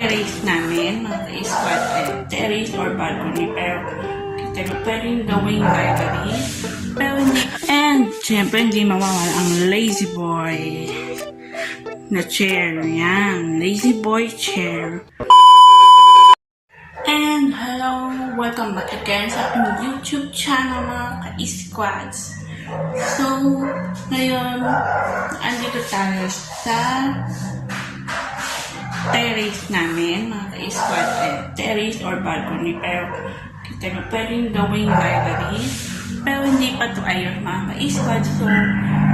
terrace namin, mga ka-squad, terrace or balcony, pero kita nyo pwedeng gawing library. Pero hindi, and syempre hindi mawawala ang lazy boy na chair. Yan, lazy boy chair. And hello, welcome back again sa aking YouTube channel, mga ka-squads. So, ngayon, andito tayo sa terrace namin, mga ka-squad, terrace or balcony, pero kita nyo pwedeng gawing library. Pero hindi pa ito ayos, mga ka-squad. So,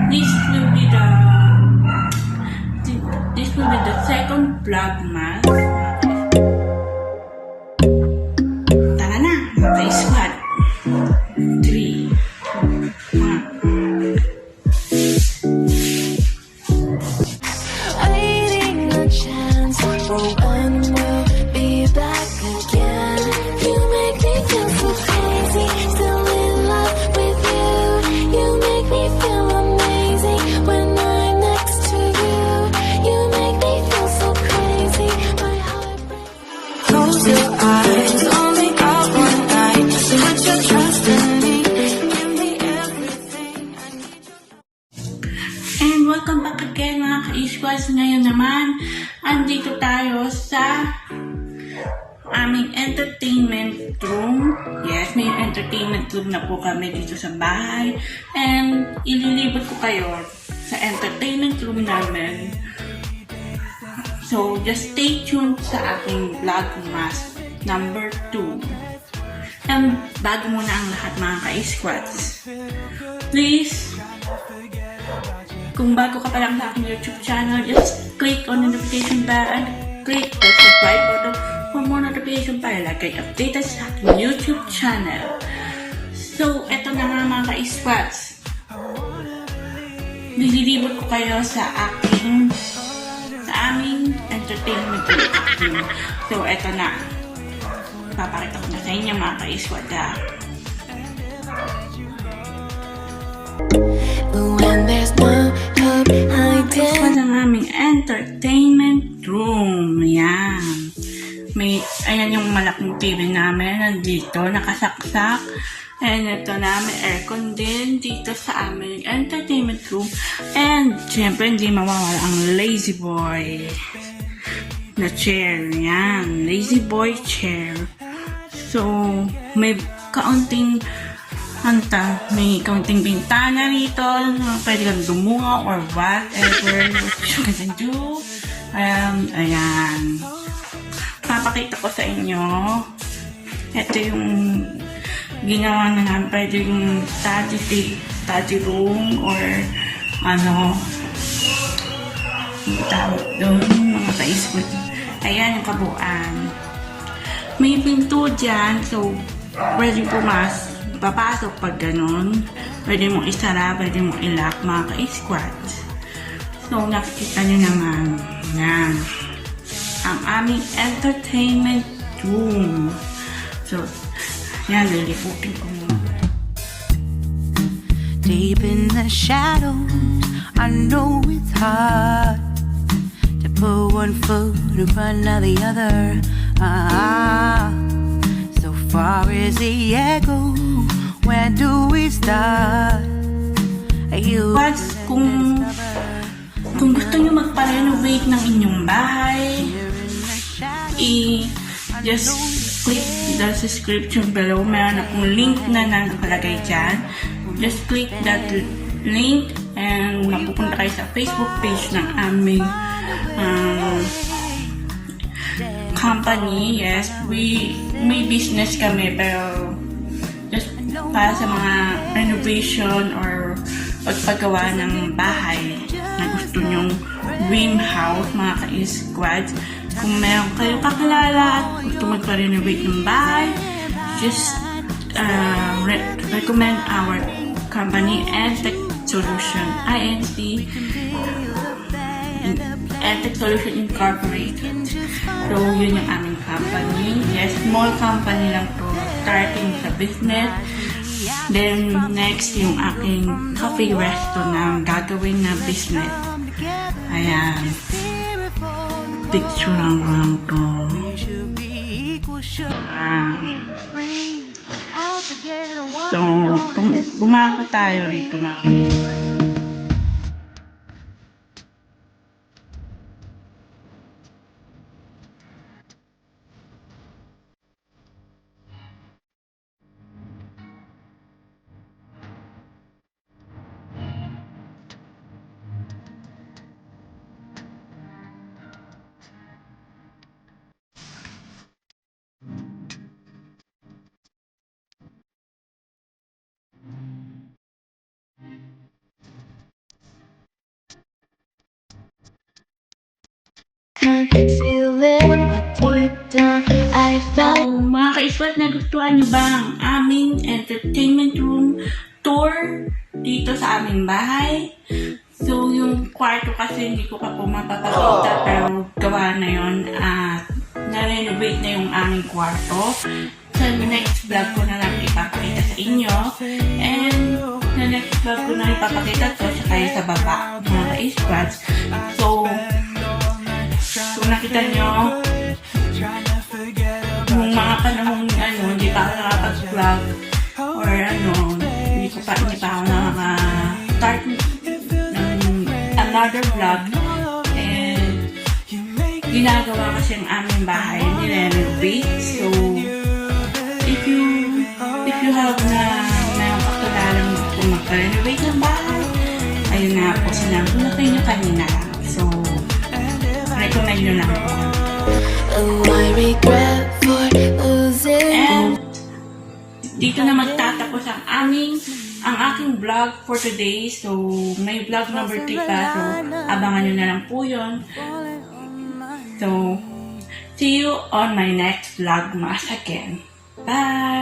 this will be the second vlogmas. Tara na, mga ka-squad. 3, 2, 1. Waiting a chance for when we'll be back again. You make me feel so crazy, still in love with you. You make me feel amazing when I'm next to you. You make me feel so crazy, my heart breaks. Close your eyes, only got one night. Put your trust in me, give me everything I need. And welcome back again, mga ka-squads. Ngayon naman, andito tayo sa aming entertainment room. Yes, may entertainment room na po kami dito sa bahay. And ililibot ko kayo sa entertainment room namin. So, just stay tuned sa aking vlogmas number 2. And bago muna ang lahat, mga ka-squads, please, kung bago ka pa lang sa aking YouTube channel, just click on the notification bell and click the subscribe button for more notification para lagi updated sa aking YouTube channel. So, eto na nga, mga ka-squads. Nililibot ko kayo sa aming entertainment room. So, eto na. Papakita ko na sa inyo, mga ka-squad. When there's no hope, I Ito did. ang aming entertainment room. Yan. Ayan yung malaking TV namin. Nandito, nakasaksak. And ito na, may aircon din dito sa aming entertainment room. And, syempre, hindi mawawala ang lazy boy na chair. Yan. Lazy boy chair. So, may kaunting may kaunting bintana rito. Pwede kang dumunga or whatever you can do. Ayan. Papakita ko sa inyo. Ito yung ginawa na namin. Pwede yung study room or yung tawag doon, mga ka-squad. Ayan yung kabuuan. May pinto dyan. So, pwede papasok pag ganun. Pwede mong isara, pwede mong ilock, mga ka-squad. So, nakikita nyo naman. Yan. Ang aming entertainment room. So, yan, liliputin ko muna. Deep in the shadows, I know it's hard to put one foot in front of the other. So far as the echo, where do we start? But kung gusto nyo magpa-renovate ng inyong bahay, just click the description below. Meron akong link na nakalagay dyan. Just click that link and mapupunta kayo sa Facebook page ng aming company. Yes, may business kami, pero just para sa mga renovation or pagpagawa ng bahay na gusto nyong dream house, mga ka-squad. Kung meron kayong kakilala at gusto magpa-renovate ng bahay, just recommend our company, Edtech Solution, INC, Edtech Solution Incorporated. So, yun yung aming company. Yes, small company lang to, starting sa business. Then, next, yung aking coffee resto na gagawin na business. Ayan. Picture lang to. So, bumaka tayo rito na. Feel it deep down. I felt. So, mga ka-iswat, nagustuhan nyo ba ang aming entertainment room tour dito sa aming bahay? So, yung kwarto kasi hindi ko pa po mapapakita, pero gawa na yun at na-renovate na yung aming kwarto. Sa next vlog ko na lang ipapakita sa inyo. And sa next vlog ko na ipapakita to sa kayo sa baba, mga ka-iswats. So, kung nakita nyo, yung mga panahong hindi pa ako nakapag-vlog or hindi pa ako nakaka-start ng another vlog, and ginagawa kasi ang aming bahay, nire-renovate. So, if you have na pakalalang gusto mag-renovate ng bahay, ayun na po, sinabi na kayo nyo kanina lang. So, recommend nyo lang po. Oh, I regret for losing. And dito na magtatapos ang aking vlog for today. So, may vlog number 3 pa. So, abangan nyo na lang po yun. So, see you on my next vlog mas again. Bye!